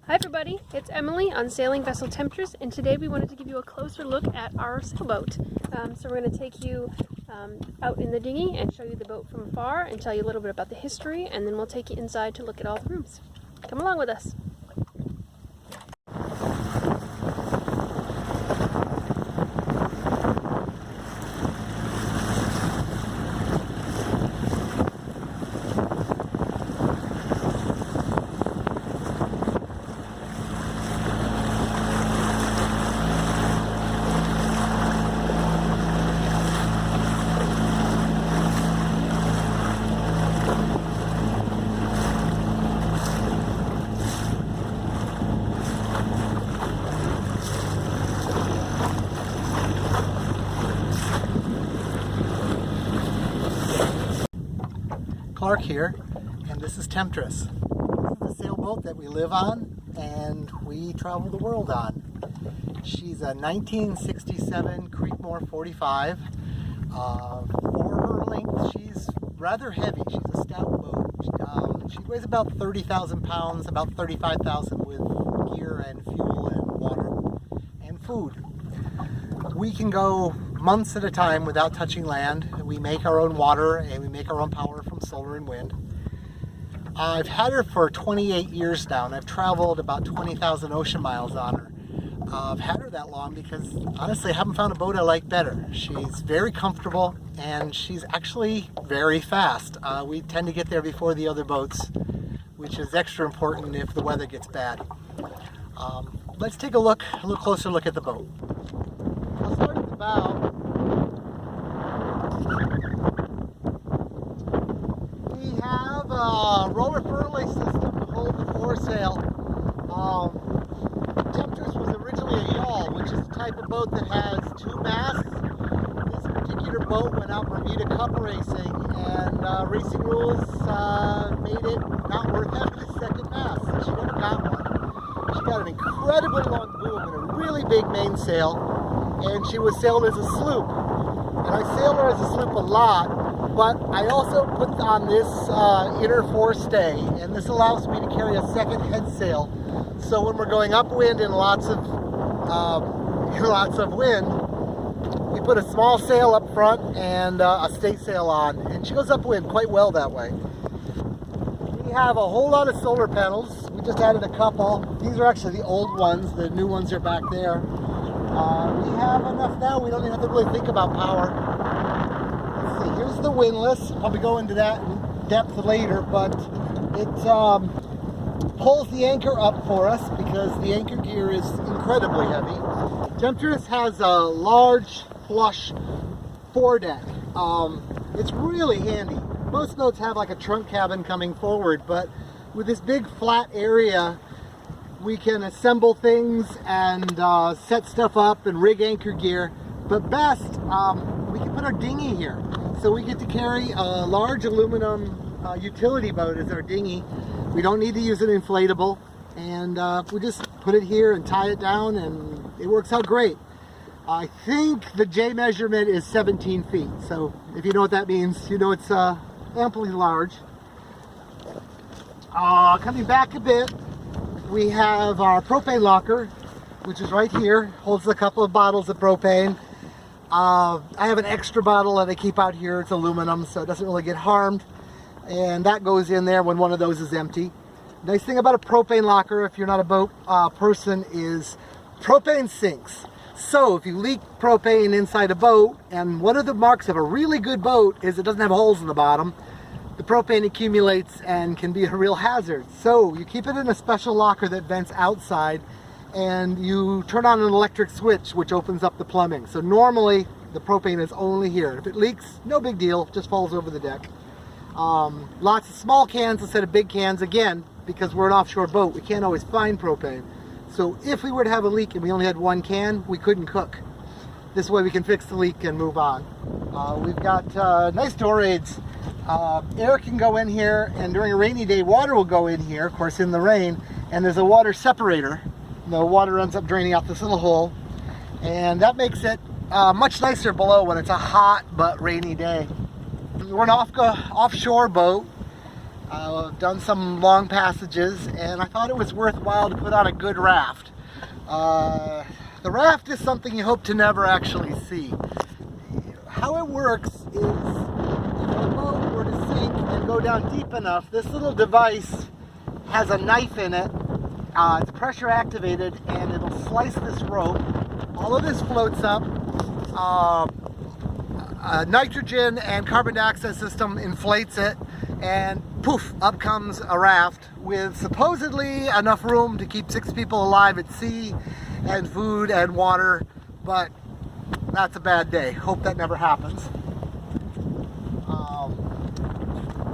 Hi everybody, it's Emily on Sailing Vessel Temptress, and today we wanted to give you a closer look at our sailboat. So we're going to take you out in the dinghy and show you the boat from afar and tell you a little bit about the history, and then we'll take you inside to look at all the rooms. Come along with us. Clark here, and this is Temptress. This is the sailboat that we live on and we travel the world on. She's a 1967 Creekmore 45. For her length, she's rather heavy. She's a stout boat. She weighs about 30,000 pounds, about 35,000 with gear and fuel and water and food. We can go months at a time without touching land. We make our own water and we make our own power from solar and wind. I've had her for 28 years now, and I've traveled about 20,000 ocean miles on her. I've had her that long because honestly I haven't found a boat I like better. She's very comfortable and she's actually very fast. We tend to get there before the other boats, which is extra important if the weather gets bad. Let's take a little closer look at the boat. I'll start at the bow. We have a roller furley system to hold the foresail. Temptress was originally a yawl, which is the type of boat that has two masts. This particular boat went out Bermuda Cup racing, and racing rules made it not worth having a second mast, so she never got one. She got an incredibly long boom and a really big mainsail, and she was sailed as a sloop. And I sail her as a sloop a lot, but I also put on this inner forestay, and this allows me to carry a second head sail. So when we're going upwind in lots of wind, we put a small sail up front and a staysail on, and she goes upwind quite well that way. We have a whole lot of solar panels. We just added a couple. These are actually the old ones. The new ones are back there. We have enough now, we don't even have to really think about power. Let's see, here's the windlass. I'll probably go into that in depth later, but it pulls the anchor up for us because the anchor gear is incredibly heavy. Temptress has a large flush foredeck. It's really handy. Most boats have like a trunk cabin coming forward, but with this big flat area, we can assemble things and set stuff up and rig anchor gear. But best, we can put our dinghy here. So we get to carry a large aluminum utility boat as our dinghy. We don't need to use an inflatable. And we just put it here and tie it down, and it works out great. I think the J measurement is 17 feet. So if you know what that means, you know it's amply large. Coming back a bit, we have our propane locker, which is right here. Holds a couple of bottles of propane. I have an extra bottle that I keep out here. It's aluminum, so it doesn't really get harmed. And that goes in there when one of those is empty. Nice thing about a propane locker, if you're not a boat person, is propane sinks. So if you leak propane inside a boat, and one of the marks of a really good boat is it doesn't have holes in the bottom, the propane accumulates and can be a real hazard. So you keep it in a special locker that vents outside, and you turn on an electric switch which opens up the plumbing. So normally the propane is only here. If it leaks, no big deal, just falls over the deck. Lots of small cans instead of big cans, again, because we're an offshore boat, we can't always find propane. So if we were to have a leak and we only had one can, we couldn't cook. This way we can fix the leak and move on. We've got nice door aids. Air can go in here, and during a rainy day, water will go in here, of course in the rain, and there's a water separator. The water ends up draining out this little hole, and that makes it much nicer below when it's a hot but rainy day. We're an offshore boat. I've done some long passages, and I thought it was worthwhile to put on a good raft. The raft is something you hope to never actually see. How it works is, if a boat were to sink and go down deep enough, this little device has a knife in it. It's pressure activated, and it'll slice this rope. All of this floats up. A nitrogen and carbon dioxide system inflates it, and poof, up comes a raft with supposedly enough room to keep 6 people alive at sea, and food and water, but that's a bad day. Hope that never happens.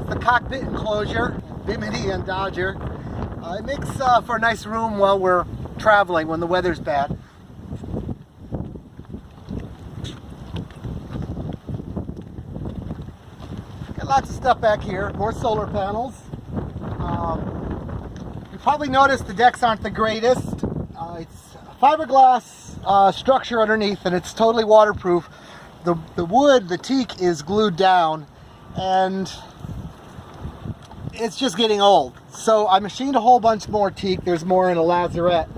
The cockpit enclosure, Bimini and Dodger. It makes for a nice room while we're traveling when the weather's bad. Got lots of stuff back here, more solar panels. You probably noticed the decks aren't the greatest. It's fiberglass structure underneath, and it's totally waterproof. The wood, the teak, is glued down, and it's just getting old. So I machined a whole bunch more teak. There's more in a lazarette.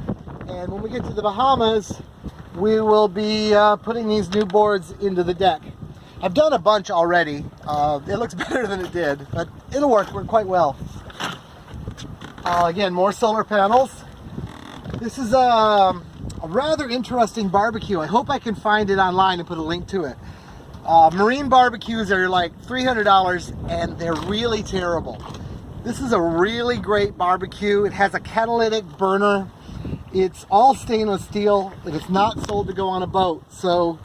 And when we get to the Bahamas, we will be putting these new boards into the deck. I've done a bunch already. It looks better than it did, but it'll work quite well. Again, more solar panels. This is a rather interesting barbecue. I hope I can find it online and put a link to it. Marine barbecues are like $300, and they're really terrible. This is a really great barbecue. It has a catalytic burner. It's all stainless steel, and it's not sold to go on a boat. So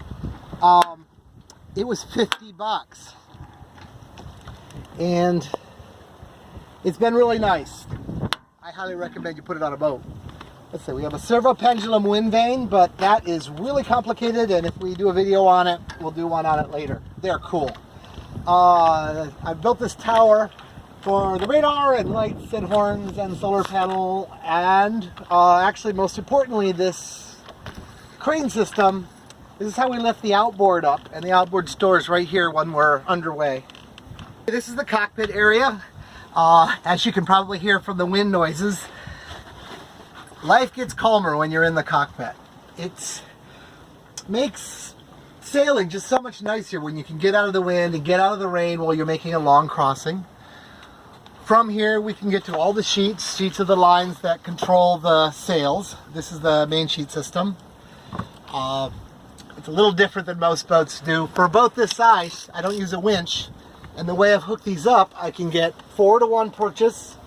it was $50, and it's been really nice. I highly recommend you put it on a boat. Let's see, we have a servo pendulum wind vane, but that is really complicated, and if we do a video on it, we'll do one on it later. They're cool. I built this tower for the radar and lights and horns and solar panel, and actually most importantly, this crane system. This is how we lift the outboard up, and the outboard stores right here when we're underway. This is the cockpit area. As you can probably hear from the wind noises, life gets calmer when you're in the cockpit. It makes sailing just so much nicer when you can get out of the wind and get out of the rain while you're making a long crossing. From here we can get to all the sheets of the lines that control the sails. This is the main sheet system. It's a little different than most boats do. For a boat this size, I don't use a winch, and the way I've hooked these up, I can get 4-to-1 purchase,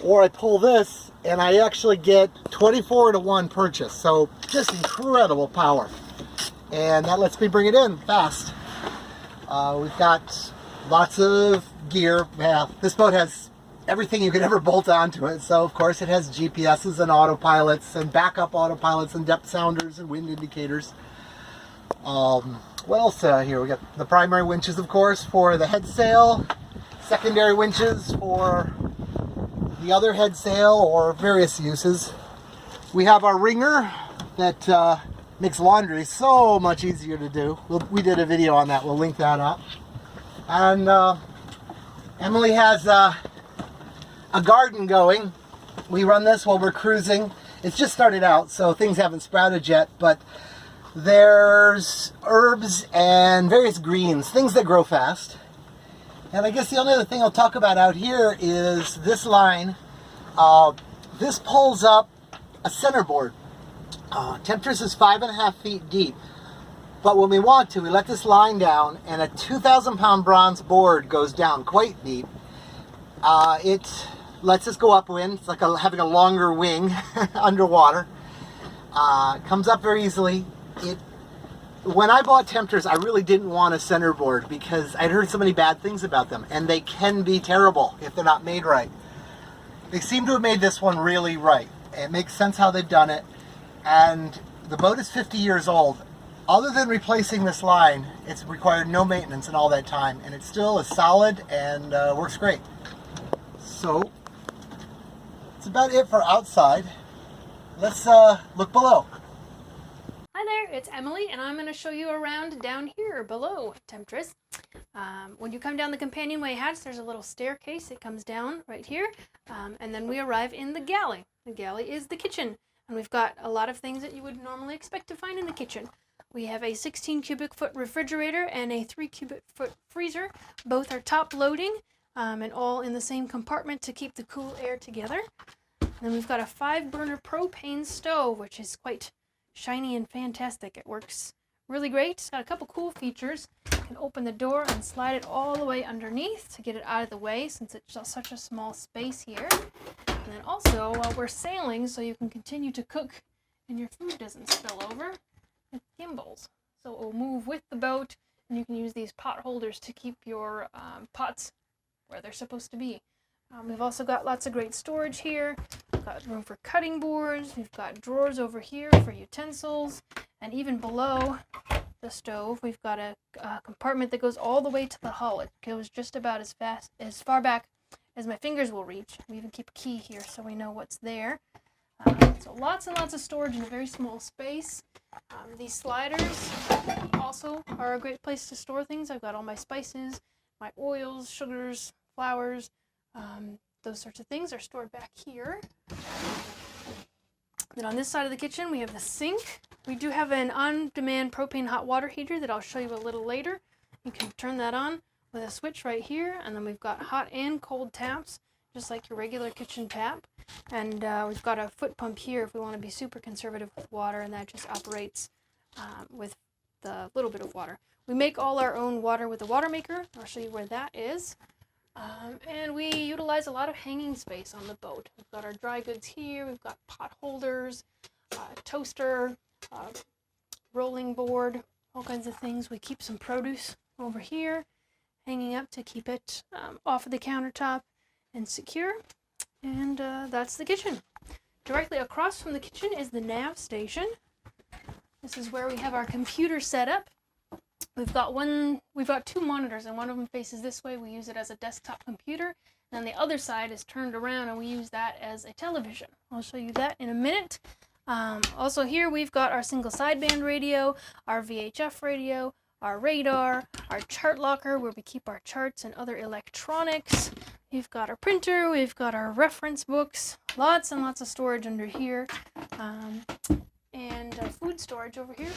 or I pull this and I actually get 24-to-1 purchase. So just incredible power, and that lets me bring it in fast. We've got lots of gear. Yeah, this boat has everything you could ever bolt onto it. So of course it has GPSs and autopilots and backup autopilots and depth sounders and wind indicators. What else here? We got the primary winches, of course, for the head sail, secondary winches for the other head sail or various uses. We have our wringer that makes laundry so much easier to do. We did a video on that. We'll link that up. And Emily has a garden going. We run this while we're cruising. It's just started out, so things haven't sprouted yet, but there's herbs and various greens, things that grow fast. And I guess the only other thing I'll talk about out here is this line. This pulls up a centerboard. Temptress is 5.5 feet deep. But when we want to, we let this line down, and a 2,000-pound bronze board goes down quite deep. It lets us go upwind. It's like having a longer wing underwater. It comes up very easily. When I bought Temptress, I really didn't want a centerboard because I'd heard so many bad things about them, and they can be terrible if they're not made right. They seem to have made this one really right. It makes sense how they've done it, and the boat is 50 years old. Other than replacing this line, it's required no maintenance in all that time, and it still is solid and works great. So, that's about it for outside. Let's look below. Hi there, it's Emily, and I'm going to show you around down here below Temptress. When you come down the companionway hatch, there's a little staircase. It comes down right here, and then we arrive in the galley. The galley is the kitchen, and we've got a lot of things that you would normally expect to find in the kitchen. We have a 16 cubic foot refrigerator and a 3 cubic foot freezer. Both are top loading, and all in the same compartment to keep the cool air together. And then we've got a 5-burner propane stove, which is quite shiny and fantastic. It works really great. It's got a couple cool features. You can open the door and slide it all the way underneath to get it out of the way, since it's just such a small space here. And then also, while we're sailing, so you can continue to cook and your food doesn't spill over, it's gimbals. So it will move with the boat, and you can use these pot holders to keep your pots where they're supposed to be. We've also got lots of great storage here. We've got room for cutting boards. We've got drawers over here for utensils. And even below the stove, we've got a compartment that goes all the way to the hull. It goes just about as far back as my fingers will reach. We even keep a key here so we know what's there. So lots and lots of storage in a very small space. These sliders also are a great place to store things. I've got all my spices, my oils, sugars, flours, those sorts of things are stored back here. Then on this side of the kitchen, we have the sink. We do have an on-demand propane hot water heater that I'll show you a little later. You can turn that on with a switch right here, and then we've got hot and cold taps, just like your regular kitchen tap. And we've got a foot pump here if we want to be super conservative with water, and that just operates with the little bit of water. We make all our own water with a water maker. I'll show you where that is. And we utilize a lot of hanging space on the boat. We've got our dry goods here, we've got pot holders, toaster, rolling board, all kinds of things. We keep some produce over here, hanging up to keep it off of the countertop and secure. And that's the kitchen. Directly across from the kitchen is the nav station. This is where we have our computer set up. We've got 2 monitors, and one of them faces this way. We use it as a desktop computer, and the other side is turned around, and we use that as a television. I'll show you that in a minute. Also here we've got our single sideband radio, our VHF radio, our radar, our chart locker where we keep our charts and other electronics. We've got our printer, we've got our reference books, lots and lots of storage under here. And food storage over here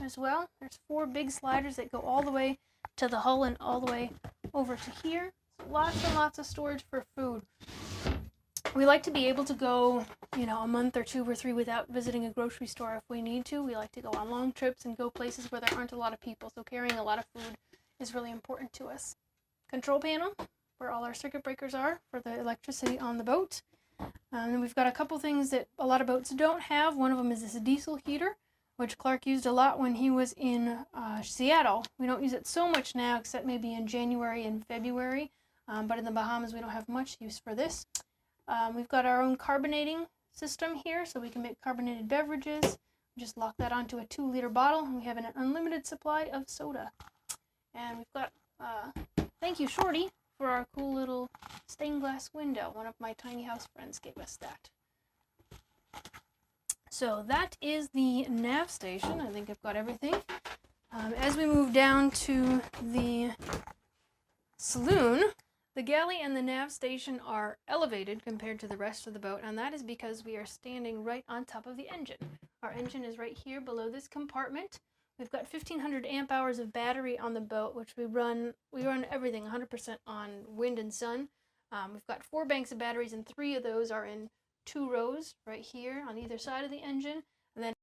as well. There's 4 big sliders that go all the way to the hull and all the way over to here. So lots and lots of storage for food. We like to be able to go, a month or 2 or 3 without visiting a grocery store if we need to. We like to go on long trips and go places where there aren't a lot of people, so carrying a lot of food is really important to us. Control panel, where all our circuit breakers are for the electricity on the boat. And we've got a couple things that a lot of boats don't have. One of them is this diesel heater, which Clark used a lot when he was in Seattle. We don't use it so much now, except maybe in January and February. But in the Bahamas, we don't have much use for this. We've got our own carbonating system here, so we can make carbonated beverages. We just lock that onto a 2-liter bottle, and we have an unlimited supply of soda. And we've got, thank you, Shorty, for our cool little stained glass window. One of my tiny house friends gave us that. So that is the nav station. I think I've got everything. As we move down to the saloon, the galley and the nav station are elevated compared to the rest of the boat, and that is because we are standing right on top of the engine. Our engine is right here below this compartment. We've got 1,500 amp hours of battery on the boat, which we run everything 100% on wind and sun. We've got 4 banks of batteries, and 3 of those are in 2 rows right here on either side of the engine. And then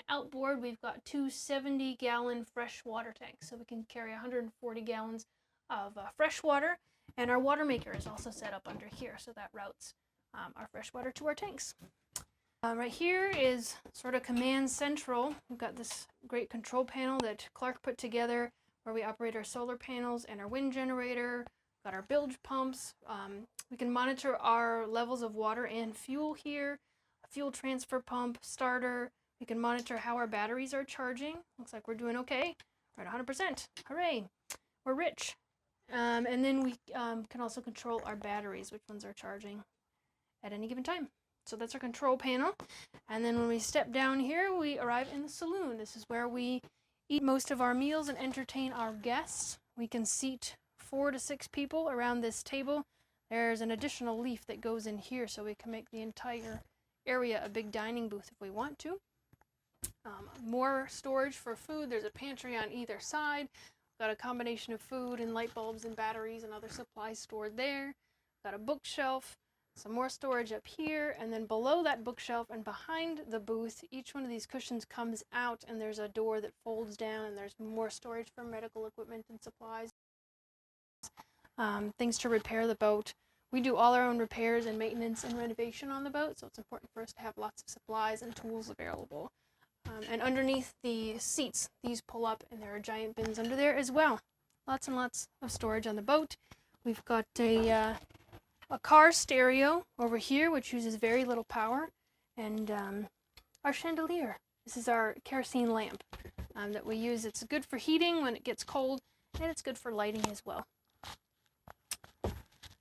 outboard, we've got 2 70-gallon fresh water tanks, so we can carry 140 gallons of fresh water. And our water maker is also set up under here, so that routes our fresh water to our tanks. Right here is sort of command central. We've got this great control panel that Clark put together where we operate our solar panels and our wind generator. Got our bilge pumps. We can monitor our levels of water and fuel here. A fuel transfer pump, starter. We can monitor how our batteries are charging. Looks like we're doing okay. We're at 100%. Hooray! We're rich. And then we can also control our batteries, which ones are charging at any given time. So that's our control panel. And then when we step down here, we arrive in the saloon. This is where we eat most of our meals and entertain our guests. We can seat 4 to 6 people around this table. There's an additional leaf that goes in here so we can make the entire area a big dining booth if we want to. More storage for food. There's a pantry on either side. Got a combination of food and light bulbs and batteries and other supplies stored there. Got a bookshelf, some more storage up here, and then below that bookshelf and behind the booth, each one of these cushions comes out and there's a door that folds down and there's more storage for medical equipment and supplies. Things to repair the boat. We do all our own repairs and maintenance and renovation on the boat, so it's important for us to have lots of supplies and tools available. And underneath the seats, these pull up and there are giant bins under there as well. Lots and lots of storage on the boat. We've got a car stereo over here, which uses very little power, and our chandelier. This is our kerosene lamp that we use. It's good for heating when it gets cold, and it's good for lighting as well.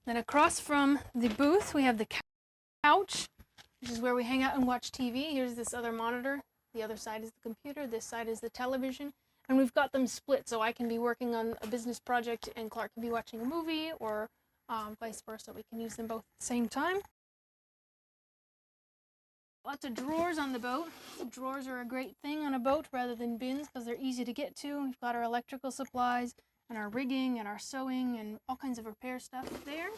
Then across from the booth, we have the couch. This is where we hang out and watch TV. Here's this other monitor. The other side is the computer. This side is the television. And we've got them split, so I can be working on a business project and Clark can be watching a movie, or vice versa. We can use them both at the same time. Lots of drawers on the boat. Drawers are a great thing on a boat rather than bins because they're easy to get to. We've got our electrical supplies and our rigging and our sewing and all kinds of repair stuff there.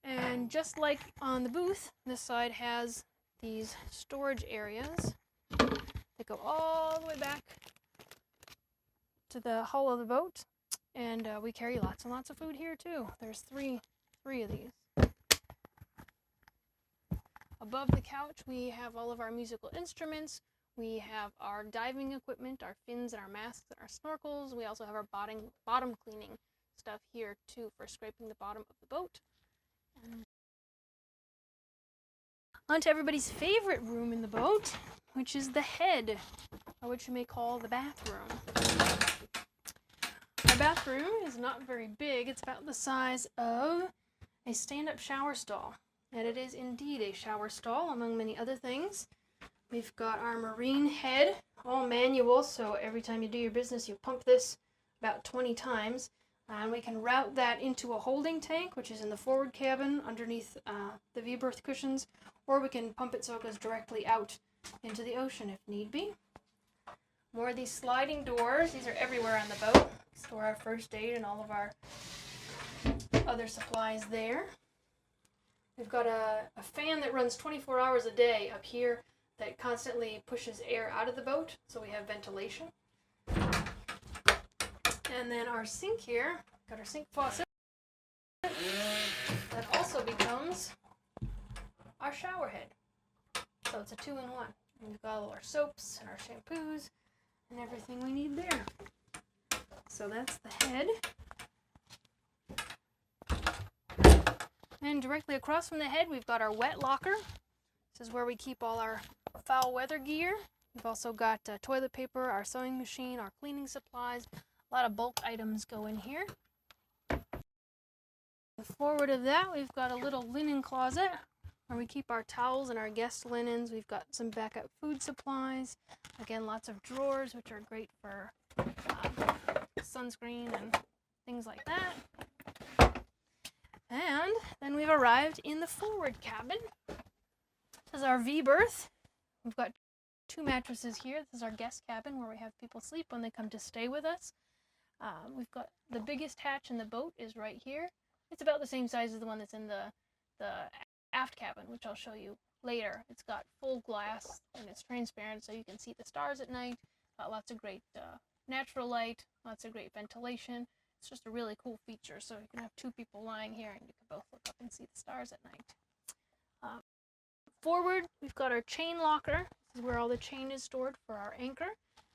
And just like on the booth, this side has these storage areas that go all the way back to the hull of the boat. And we carry lots and lots of food here too. There's three of these. Above the couch, we have all of our musical instruments. We have our diving equipment, our fins and our masks and our snorkels. We also have our bottom cleaning stuff here too for scraping the bottom of the boat. And on to everybody's favorite room in the boat, which is the head, or what you may call the bathroom. Our bathroom is not very big. It's about the size of a stand-up shower stall. And it is indeed a shower stall, among many other things. We've got our marine head, all manual, so every time you do your business, you pump this about 20 times. And we can route that into a holding tank, which is in the forward cabin underneath the V-berth cushions, or we can pump it so it goes directly out into the ocean if need be. More of these sliding doors. These are everywhere on the boat. Store our first aid and all of our other supplies there. We've got a fan that runs 24 hours a day up here that constantly pushes air out of the boat, so we have ventilation. And then our sink here, got our sink faucet that also becomes our shower head. So it's a 2-in-1. We've got all our soaps and our shampoos and everything we need there. So that's the head. And directly across from the head, we've got our wet locker. This is where we keep all our foul weather gear. We've also got toilet paper, our sewing machine, our cleaning supplies. A lot of bulk items go in here. Forward of that, we've got a little linen closet where we keep our towels and our guest linens. We've got some backup food supplies. Again, lots of drawers, which are great for sunscreen and things like that. And then we've arrived in the forward cabin. This is our V-berth. We've got 2 mattresses here. This is our guest cabin where we have people sleep when they come to stay with us. We've got the biggest hatch in the boat is right here. It's about the same size as the one that's in the aft cabin, which I'll show you later. It's got full glass and it's transparent so you can see the stars at night. Got lots of great natural light, lots of great ventilation. It's just a really cool feature, so you can have 2 people lying here and you can both look up and see the stars at night. Forward, we've got our chain locker. This is where all the chain is stored for our anchor.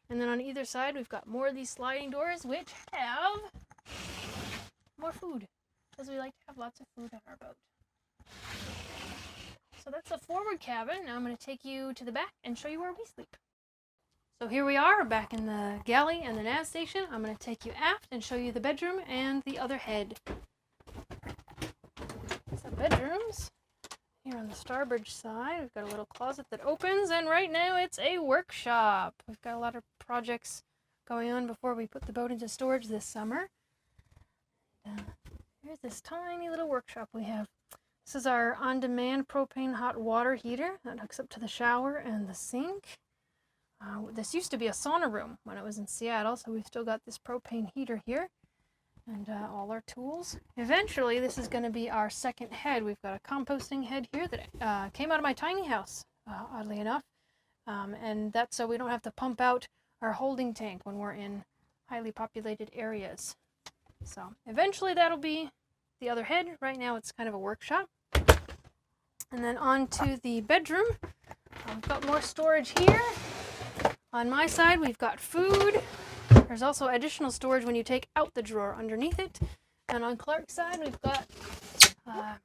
And then on either side, we've got more of these sliding doors, which have more food, because we like to have lots of food on our boat. So that's the forward cabin. Now I'm going to take you to the back and show you where we sleep. So here we are back in the galley and the nav station. I'm going to take you aft and show you the bedroom and the other head. So bedrooms. Here on the starboard side, we've got a little closet that opens, and right now it's a workshop. We've got a lot of projects going on before we put the boat into storage this summer. Here's this tiny little workshop we have. This is our on-demand propane hot water heater that hooks up to the shower and the sink. This used to be a sauna room when it was in Seattle, so we've still got this propane heater here and all our tools. Eventually, this is going to be our second head. We've got a composting head here that came out of my tiny house, oddly enough, and that's so we don't have to pump out our holding tank when we're in highly populated areas. So eventually that'll be the other head. Right now it's kind of a workshop. And then on to the bedroom. We've got more storage here. On my side we've got food. There's also additional storage when you take out the drawer underneath it. And on Clark's side we've got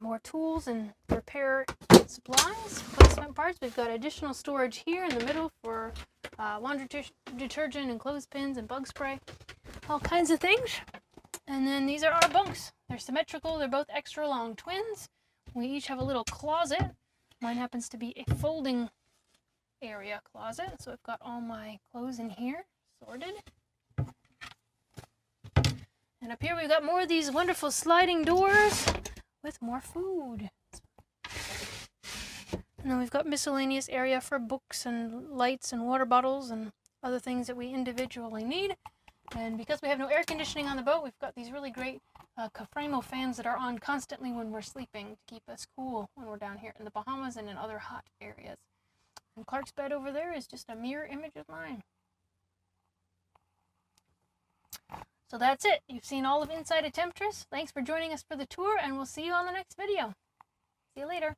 more tools and repair supplies, replacement parts. We've got additional storage here in the middle for laundry detergent and clothespins and bug spray, all kinds of things. And then these are our bunks. They're symmetrical. They're both extra long twins. We each have a little closet. Mine happens to be a folding area closet, so I've got all my clothes in here sorted. And up here we've got more of these wonderful sliding doors with more food. And then we've got miscellaneous area for books and lights and water bottles and other things that we individually need. And because we have no air conditioning on the boat, we've got these really great Creekmore fans that are on constantly when we're sleeping to keep us cool when we're down here in the Bahamas and in other hot areas. And Clark's bed over there is just a mirror image of mine. So that's it. You've seen all of Inside a Temptress. Thanks for joining us for the tour, and we'll see you on the next video. See you later.